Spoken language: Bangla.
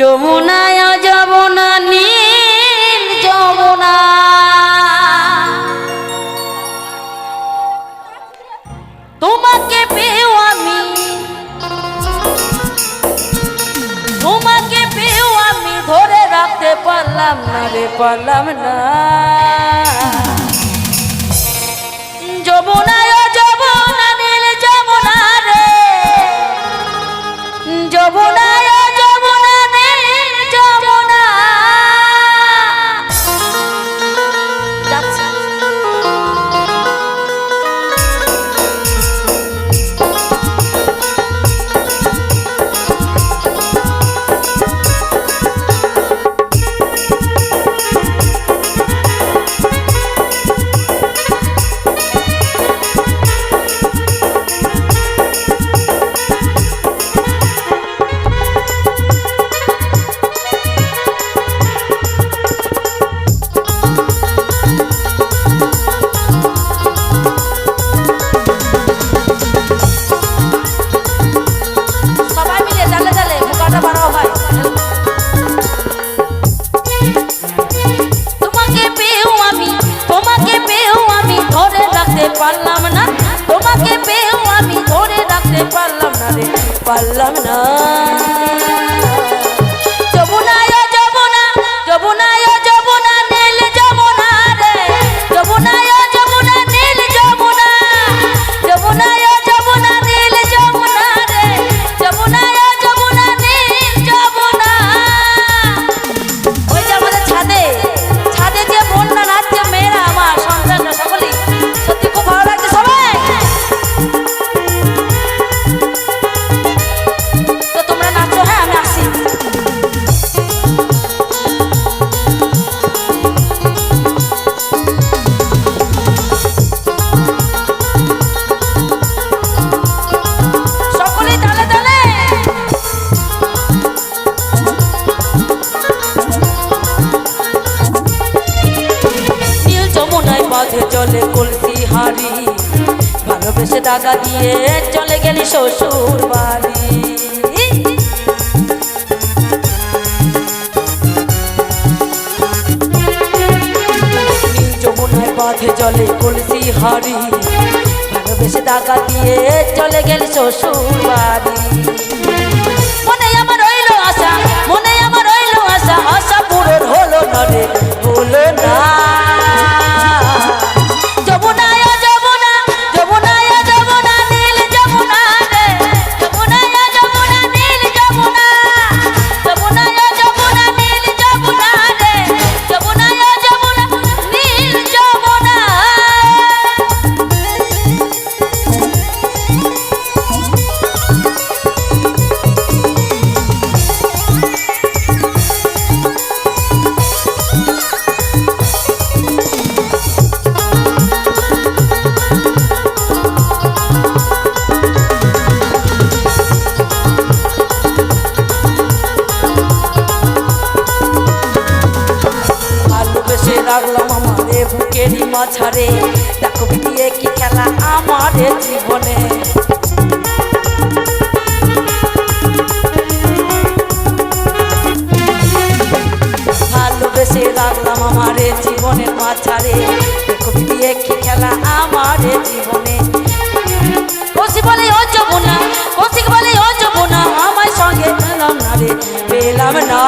যমুনায় যমুনা নীল যমুনা তোমাকে পেয়েও আমি ধরে রাখতে পারলাম না রে পারলাম না যমুনায় যমুনা নীল যমুনা রে যমুনায় যমুনা নীল যমুনা পারলাম না তোমাকে পেয়েও আমি ধরে রাখতে পারলাম না রে পারলাম না যমুনায় যমুনা যমুনায় যমুনা নীল যমুনা রে যমুনায় যমুনা নীল যমুনা যমুনায় যমুনা নীল যমুনা রে যমুনায় যমুনা নীল যমুনা ওই যে আমাদের ছাদে ছাদে যে বন্যা নাচছে মেয়েরা আমার সন্তানরা সকলেই চলে কলসি হাড়ি ভালোবেসে দাগা দিয়ে চলে গেলি শ্বশুর বাড়ি যমুনায় বাঁধে চলে কলসি হাড়ি ভালোবেসে দাগা দিয়ে চলে গেলি শ্বশুর বাড়ি মনে আমার রইল আশা মনে আমার রইল আশা আশা পূরণ হলো না রে হলো না লাগলাম আমারে বুকেরই মাঝারে দেখো বিয়ে কি খেলা আমার জীবনে ভালোবেসে রাখলাম আমারে জীবনের মাঝারে দেখো বিয়ে কি খেলা আমার জীবনে কৌশিক বলে ও যমুনা কৌশিক বলে ও যমুনা আমার সঙ্গে পেলাম না রে পেলাম না